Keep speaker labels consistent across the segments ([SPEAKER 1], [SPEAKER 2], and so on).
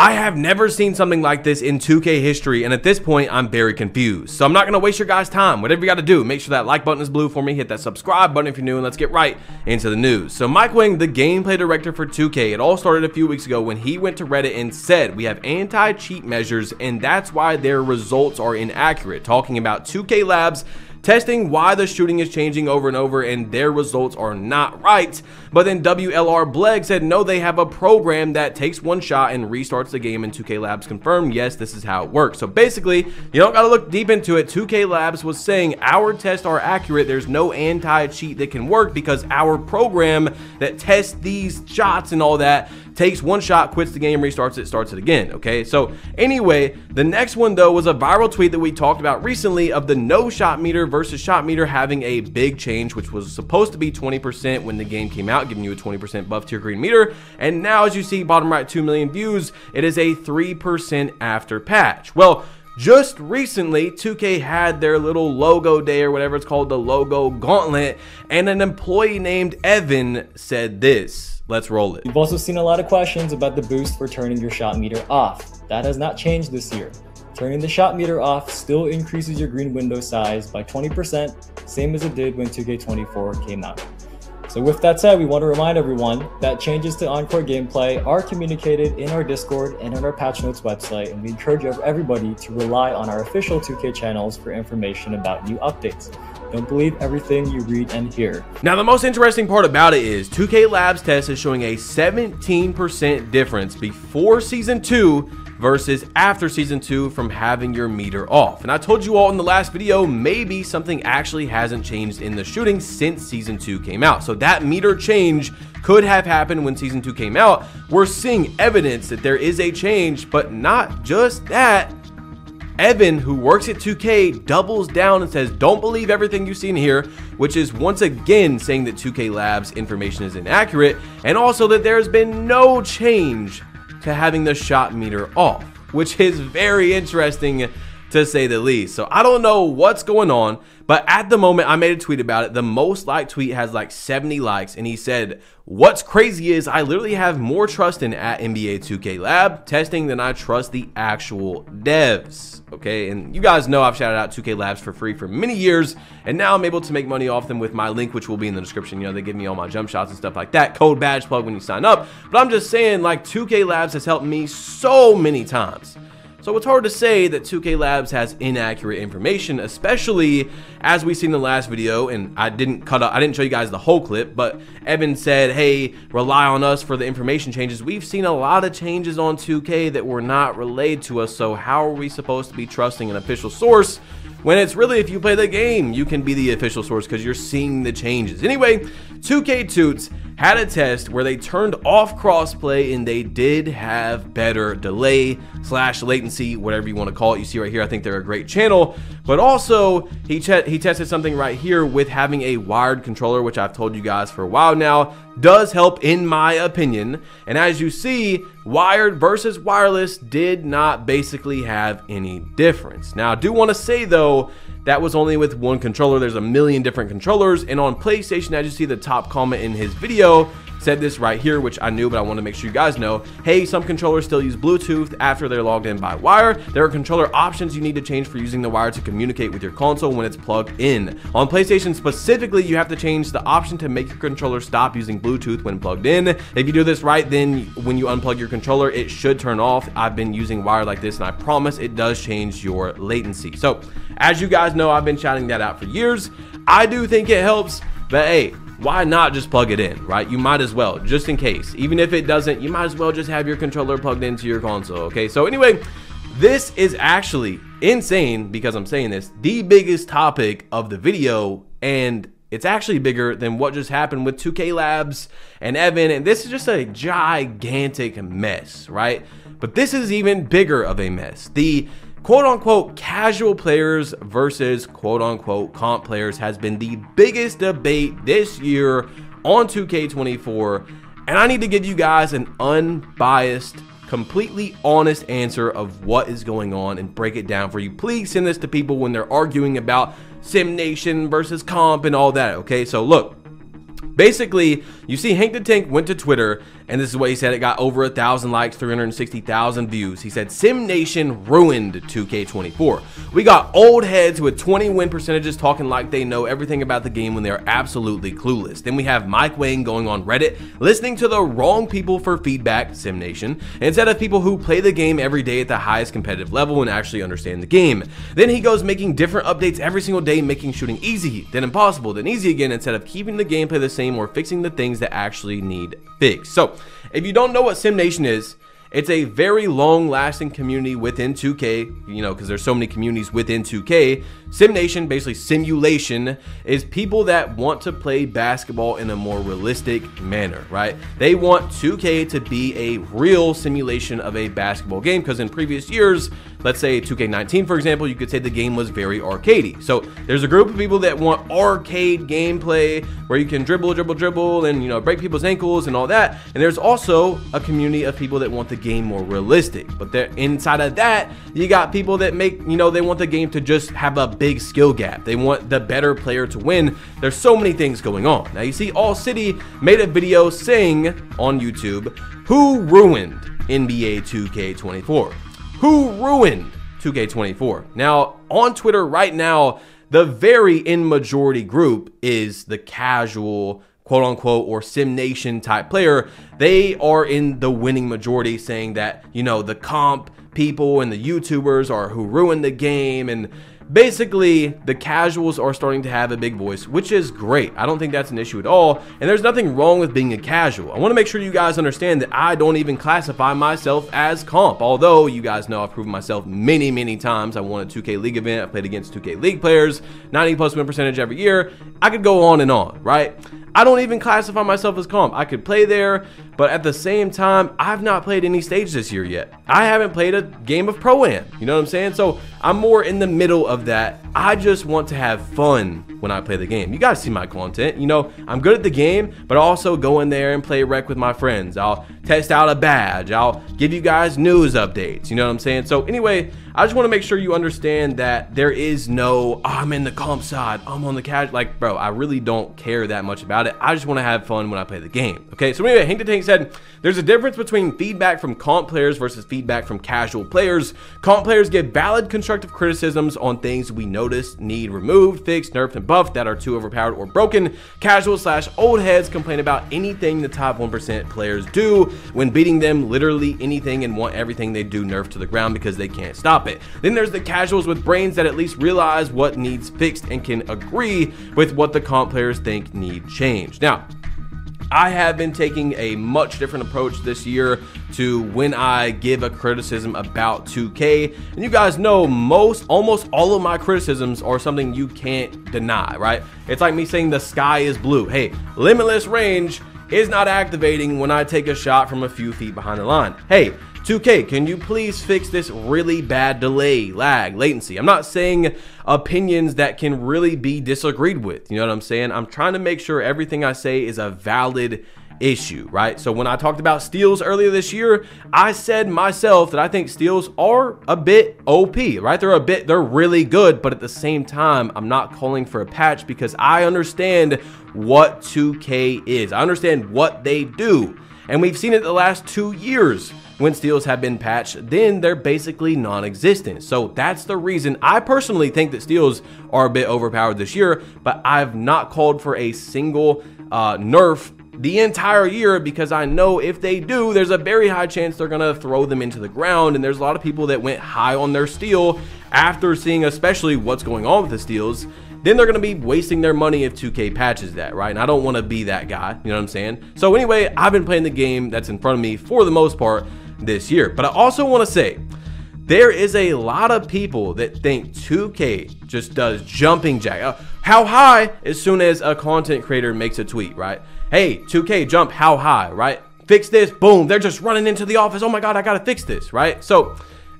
[SPEAKER 1] I have never seen something like this in 2K history, and at this point, I'm very confused. So I'm not going to waste your guys' time. Whatever you got to do, make sure that like button is blue for me, hit that subscribe button if you're new, and let's get right into the news. So Mike Wang, the gameplay director for 2K, it all started a few weeks ago when he went to Reddit and said, we have anti-cheat measures, and that's why their results are inaccurate, talking about 2K Labs testing why the shooting is changing over and over and their results are not right. But then WLR Bleg said no, they have a program that takes one shot and restarts the game, and 2K Labs confirmed yes, this is how it works. So basically, you don't gotta look deep into it. 2K Labs was saying our tests are accurate, there's no anti-cheat that can work because our program that tests these shots and all that takes one shot, quits the game, restarts it, starts it again. Okay, so anyway, the next one though was a viral tweet that we talked about recently of the no shot meter versus shot meter having a big change, which was supposed to be 20% when the game came out, giving you a 20% buff to your green meter, and now as you see bottom right, 2 million views, it is a 3% after patch. Well, just recently 2K had their little logo day or whatever it's called, the logo gauntlet, and an employee named Evan said this. Let's roll it.
[SPEAKER 2] We've also seen a lot of questions about the boost for turning your shot meter off. That has not changed this year. Turning the shot meter off still increases your green window size by 20%, same as it did when 2K24 came out. So with that said, we want to remind everyone that changes to Encore gameplay are communicated in our Discord and on our patch notes website, and we encourage everybody to rely on our official 2K channels for information about new updates. Don't believe everything you read and hear.
[SPEAKER 1] Now, the most interesting part about it is 2K Labs test is showing a 17% difference before Season 2 versus after Season 2 from having your meter off. And I told you all in the last video, maybe something actually hasn't changed in the shooting since Season 2 came out. So that meter change could have happened when Season 2 came out. We're seeing evidence that there is a change, but not just that. Evan, who works at 2K, doubles down and says, don't believe everything you see in here, which is once again saying that 2K Labs information is inaccurate, and also that there's been no change to having the shot meter off, which is very interesting to say the least. So I don't know what's going on, but at the moment I made a tweet about it. The most liked tweet has like 70 likes, and he said, what's crazy is I literally have more trust in at NBA 2K Lab testing than I trust the actual devs. Okay, and you guys know I've shouted out 2K Labs for free for many years, and now I'm able to make money off them with my link, which will be in the description. You know, they give me all my jump shots and stuff like that. Code badge plug when you sign up. But I'm just saying, like, 2K Labs has helped me so many times. So it's hard to say that 2K Labs has inaccurate information, especially as we seen in the last video, and I didn't show you guys the whole clip, but Evan said, hey, rely on us for the information changes. We've seen a lot of changes on 2K that were not relayed to us, so how are we supposed to be trusting an official source when it's really, if you play the game, you can be the official source because you're seeing the changes. Anyway, 2K Toots had a test where they turned off crossplay and they did have better delay / latency, whatever you want to call it. You see right here, I think they're a great channel, but also he tested something right here with having a wired controller, which I've told you guys for a while now does help in my opinion. And as you see, wired versus wireless did not basically have any difference. Now I do want to say though, that was only with one controller. There's a million different controllers, and on PlayStation, as you see, the top comment in his video said this right here, which I knew, but I want to make sure you guys know. Hey, some controllers still use Bluetooth after they're logged in by wire. There are controller options you need to change for using the wire to communicate with your console when it's plugged in. On PlayStation specifically, you have to change the option to make your controller stop using Bluetooth when plugged in. If you do this right, then when you unplug your controller, it should turn off. I've been using wire like this, and I promise it does change your latency. So as you guys know, I've been shouting that out for years. I do think it helps, but hey, why not just plug it in, right? You might as well, just in case. Even if it doesn't, you might as well just have your controller plugged into your console, okay? So anyway, this is actually insane because I'm saying this, the biggest topic of the video, and it's actually bigger than what just happened with 2K Labs and Evan, and this is just a gigantic mess, right? But this is even bigger of a mess. The quote-unquote casual players versus quote-unquote comp players has been the biggest debate this year on 2K24, and I need to give you guys an unbiased, completely honest answer of what is going on and break it down for you. Please send this to people when they're arguing about Sim Nation versus comp and all that, okay? So look, basically, you see Hank the Tank went to Twitter And this is what he said. It got over 1,000 likes, 360,000 views. He said, SimNation ruined 2K24. We got old heads with 20 win percentages talking like they know everything about the game when they're absolutely clueless. Then we have Mike Wang going on Reddit, listening to the wrong people for feedback, SimNation, instead of people who play the game every day at the highest competitive level and actually understand the game. Then he goes making different updates every single day, making shooting easy, then impossible, then easy again, instead of keeping the gameplay the same or fixing the things that actually need fixed. So if you don't know what SimNation is, it's a very long-lasting community within 2K, you know, because there's so many communities within 2K. SimNation, basically simulation, is people that want to play basketball in a more realistic manner, right? They want 2K to be a real simulation of a basketball game, because in previous years, let's say 2K19, for example, you could say the game was very arcadey. So there's a group of people that want arcade gameplay where you can dribble, and, you know, break people's ankles and all that. And there's also a community of people that want the game more realistic. But inside of that, you got people that make, you know, they want the game to just have a big skill gap. They want the better player to win. There's so many things going on. Now you see All City made a video saying on YouTube, who ruined NBA 2K24? Who ruined 2K24? Now on Twitter right now, the very in majority group is the casual quote unquote or SimNation type player. They are in the winning majority, saying that, you know, the comp people and the YouTubers are who ruined the game, and basically the casuals are starting to have a big voice, which is great. I don't think that's an issue at all, and there's nothing wrong with being a casual. I want to make sure you guys understand that I don't even classify myself as comp, although you guys know I've proven myself many times. I won a 2K League event, I played against 2K League players, 90+ win percentage every year. I could go on and on, right? I don't even classify myself as comp. I could play there, but at the same time, I've not played any stage this year yet. I haven't played a game of Pro-Am, you know what I'm saying? So I'm more in the middle of that. I just want to have fun when I play the game. You guys see my content, you know, I'm good at the game, but I also go in there and play rec with my friends. I'll test out a badge. I'll give you guys news updates, you know what I'm saying? So anyway, I just want to make sure you understand that there is no, oh, I'm in the comp side, I'm on the casual. Like, bro, I really don't care that much about it. I just want to have fun when I play the game. Okay, so anyway, Hank the Tank said, there's a difference between feedback from comp players versus feedback from casual players. Comp players give valid constructive criticisms on things we notice need removed, fixed, nerfed, and buffed that are too overpowered or broken. Casual / old heads complain about anything the top 1% players do when beating them, literally anything, and want everything they do nerfed to the ground because they can't stop it. Then there's the casuals with brains that at least realize what needs fixed and can agree with what the comp players think need changed. Now, I have been taking a much different approach this year to when I give a criticism about 2K. And you guys know almost all of my criticisms are something you can't deny, right? It's like me saying the sky is blue. Hey, limitless range is not activating when I take a shot from a few feet behind the line. Hey, 2K, can you please fix this really bad delay, lag, latency? I'm not saying opinions that can really be disagreed with. You know what I'm saying? I'm trying to make sure everything I say is a valid issue, right? So when I talked about steals earlier this year, I said myself that I think steals are a bit OP, right? They're really good, but at the same time, I'm not calling for a patch because I understand what 2K is. I understand what they do. And we've seen it the last 2 years. When steals have been patched, then they're basically non-existent. So that's the reason I personally think that steals are a bit overpowered this year, but I've not called for a single nerf the entire year because I know if they do, there's a very high chance they're gonna throw them into the ground, and there's a lot of people that went high on their steal after seeing especially what's going on with the steals. Then they're going to be wasting their money if 2K patches that, right? And I don't want to be that guy, you know what I'm saying? So anyway, I've been playing the game that's in front of me for the most part this year. But I also want to say, there is a lot of people that think 2K just does jumping jack. How high as soon as a content creator makes a tweet, right? Hey, 2K jump how high, right? Fix this, boom, they're just running into the office. Oh my God, I got to fix this, right? So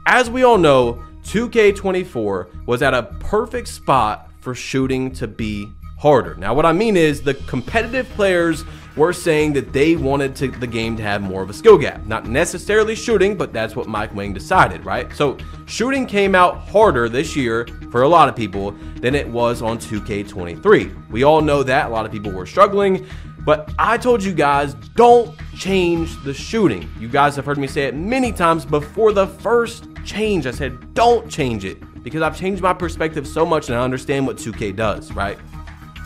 [SPEAKER 1] as we all know, 2K24 was at a perfect spot for shooting to be harder. Now what I mean is the competitive players were saying that they wanted the game to have more of a skill gap. Not necessarily shooting, but that's what Mike Wang decided, right? So shooting came out harder this year for a lot of people than it was on 2K23. We all know that a lot of people were struggling. But I told you guys, don't change the shooting. You guys have heard me say it many times before the first change. I said, don't change it, because I've changed my perspective so much and I understand what 2K does, right?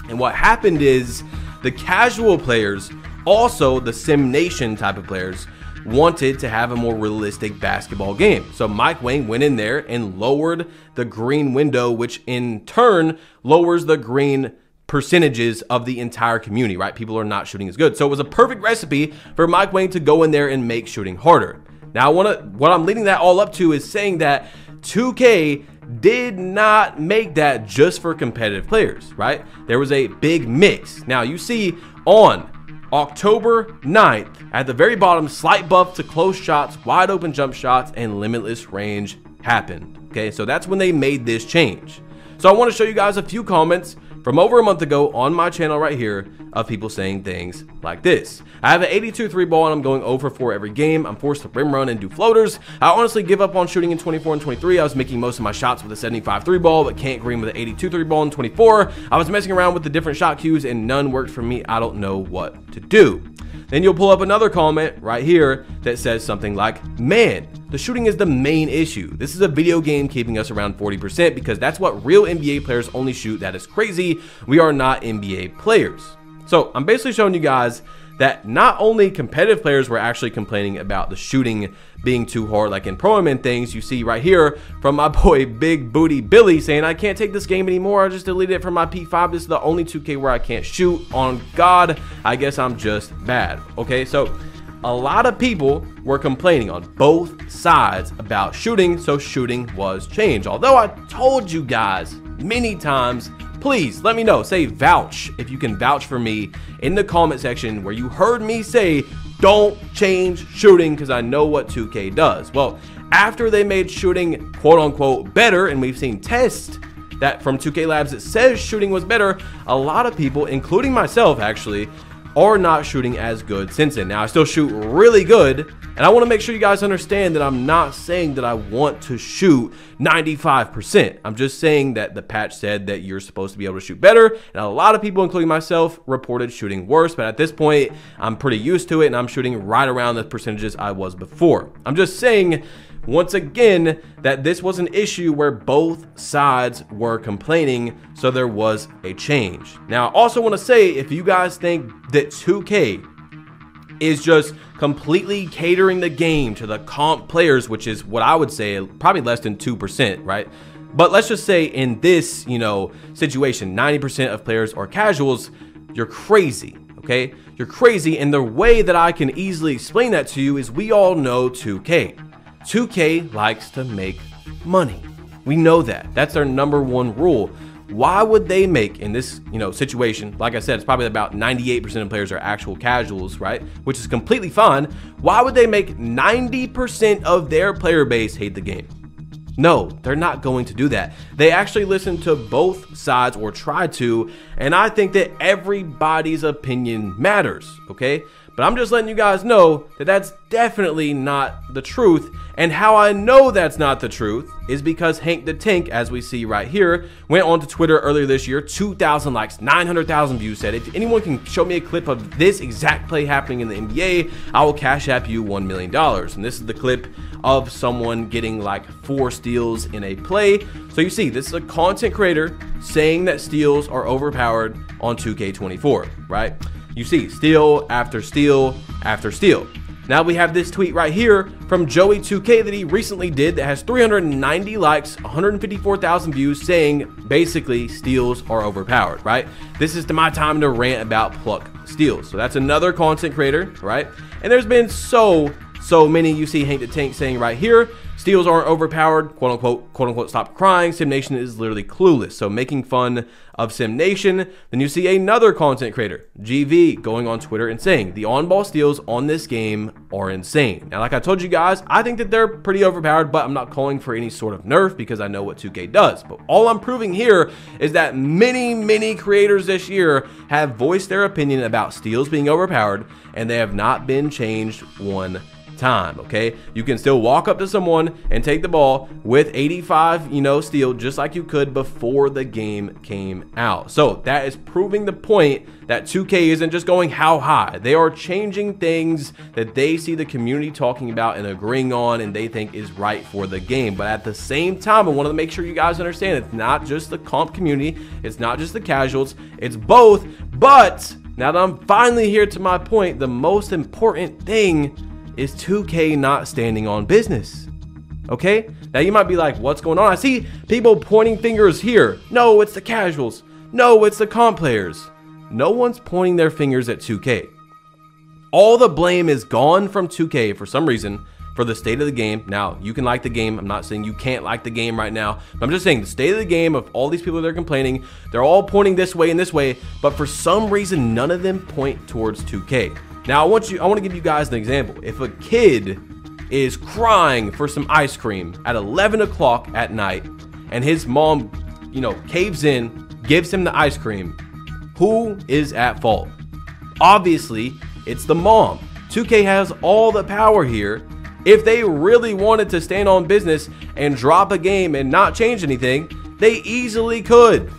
[SPEAKER 1] And what happened is the casual players, also the Sim Nation type of players, wanted to have a more realistic basketball game. So Mike Wang went in there and lowered the green window, which in turn lowers the green percentages of the entire community, right? People are not shooting as good. So it was a perfect recipe for Mike Wang to go in there and make shooting harder. Now, what I'm leading that all up to is saying that 2K did not make that just for competitive players, right? There was a big mix. Now, you see on October 9th, at the very bottom, slight buff to close shots, wide open jump shots, and limitless range happened. Okay, so that's when they made this change. So I want to show you guys a few comments from over a month ago on my channel right here of people saying things like this. I have an 82 3 ball and I'm going 0 for 4 every game. I'm forced to rim run and do floaters. I honestly give up on shooting in 24 and 23. I was making most of my shots with a 75 3 ball, but can't green with an 82 3 ball in 24. I was messing around with the different shot cues and none worked for me. I don't know what to do. Then you'll pull up another comment right here that says something like, man, the shooting is the main issue. This is a video game keeping us around 40% because that's what real NBA players only shoot. That is crazy. We are not NBA players. So I'm basically showing you guys that not only competitive players were actually complaining about the shooting being too hard, like in Pro Am things. You see right here from my boy Big Booty Billy saying, I can't take this game anymore. I just deleted it from my P5. This is the only 2K where I can't shoot. On God, I guess I'm just bad. Okay, so a lot of people were complaining on both sides about shooting, so shooting was changed. Although I told you guys many times, please let me know, say vouch if you can vouch for me in the comment section where you heard me say don't change shooting, because I know what 2K does. Well, after they made shooting quote unquote better, and we've seen tests that from 2K Labs that says shooting was better, a lot of people, including myself actually, are not shooting as good since then. Now I still shoot really good, and I want to make sure you guys understand that I'm not saying that I want to shoot 95%. I'm just saying that the patch said that you're supposed to be able to shoot better, and a lot of people, including myself, reported shooting worse, but at this point I'm pretty used to it and I'm shooting right around the percentages I was before. I'm just saying once again that this was an issue where both sides were complaining, so there was a change. Now I also want to say, if you guys think that 2K is just completely catering the game to the comp players, which is what I would say probably less than 2%, right? But let's just say in this, situation, 90% of players are casuals, you're crazy, okay? You're crazy, and the way that I can easily explain that to you is we all know 2K. 2K likes to make money. We know that. That's their #1 rule. Why would they make, in this situation, like I said, it's probably about 98% of players are actual casuals, right? Which is completely fine. Why would they make 90% of their player base hate the game? No, they're not going to do that. They actually listen to both sides, or try to, and I think that everybody's opinion matters, okay? But I'm just letting you guys know that that's definitely not the truth. And how I know that's not the truth is because Hank the Tank, as we see right here, went on to Twitter earlier this year, 2,000 likes, 900,000 views, said, if anyone can show me a clip of this exact play happening in the NBA, I will cash app you $1 million. And this is the clip of someone getting like 4 steals in a play. So you see, this is a content creator saying that steals are overpowered on 2K24, right? You see steal after steal after steal. Now we have this tweet right here from Joey2K that he recently did that has 390 likes, 154,000 views, saying basically steals are overpowered, right? This is my time to rant about pluck steals. So that's another content creator, right? And there's been so many. You see Hank the Tank saying right here, steals aren't overpowered, quote unquote, stop crying. Sim Nation is literally clueless. So making fun of Sim Nation. Then you see another content creator, GV, going on Twitter and saying the on-ball steals on this game are insane. Now, like I told you guys, I think that they're pretty overpowered, but I'm not calling for any sort of nerf because I know what 2K does. But all I'm proving here is that many creators this year have voiced their opinion about steals being overpowered, and they have not been changed one time, okay? You can still walk up to someone and take the ball with 85, steal, just like you could before the game came out. So that is proving the point that 2K isn't just going how high. They are changing things that they see the community talking about and agreeing on and they think is right for the game. But at the same time, I want to make sure you guys understand it's not just the comp community, it's not just the casuals, it's both. But now that I'm finally here to my point, the most important thing is 2K not standing on business. Okay? Now you might be like, what's going on? I see people pointing fingers here. No, it's the casuals. No, it's the comp players. No one's pointing their fingers at 2K. All the blame is gone from 2K for some reason for the state of the game. Now, you can like the game. I'm not saying you can't like the game right now. But I'm just saying the state of the game of all these people that are complaining, they're all pointing this way and this way, but for some reason, none of them point towards 2K. Now, I want to give you guys an example. If a kid is crying for some ice cream at 11 o'clock at night and his mom, caves in, gives him the ice cream, who is at fault? Obviously, it's the mom. 2K has all the power here. If they really wanted to stand on business and drop a game and not change anything, they easily could.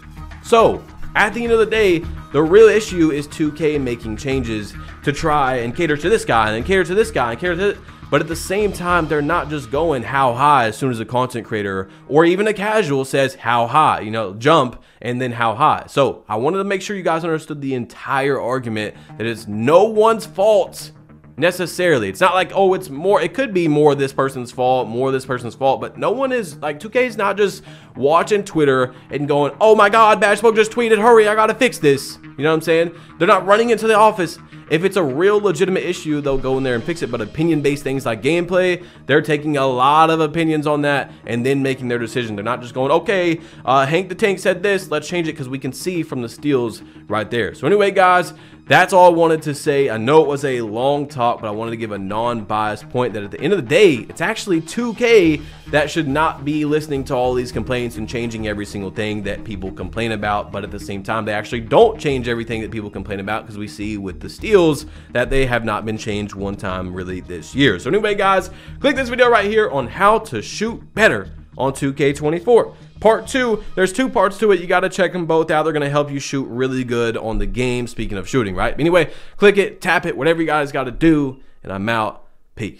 [SPEAKER 1] So, at the end of the day, the real issue is 2K making changes to try and cater to this guy and then cater to this guy and cater to but at the same time, they're not just going how high as soon as a content creator or even a casual says how high, jump and then how high. So I wanted to make sure you guys understood the entire argument that it's no one's fault necessarily. It's not like, oh, it could be more this person's fault, but no one is like 2K is not just watching Twitter and going, oh my God, Bad Smoke just tweeted, hurry, I gotta fix this. You know what I'm saying? They're not running into the office. If it's a real legitimate issue, they'll go in there and fix it. But opinion-based things like gameplay, they're taking a lot of opinions on that and then making their decision. They're not just going, okay, Hank the Tank said this, let's change it, because we can see from the steals right there. So anyway, guys, that's all I wanted to say. I know it was a long talk, but I wanted to give a non-biased point that at the end of the day, it's actually 2K that should not be listening to all these complaints and changing every single thing that people complain about. But at the same time, they actually don't change everything that people complain about, because we see with the steals that they have not been changed one time really this year. So anyway, guys, click this video right here on how to shoot better on 2K24. Part 2, there's 2 parts to it. You got to check them both out. They're going to help you shoot really good on the game. Speaking of shooting, right? Anyway, click it, tap it, whatever you guys got to do, and I'm out. Peace.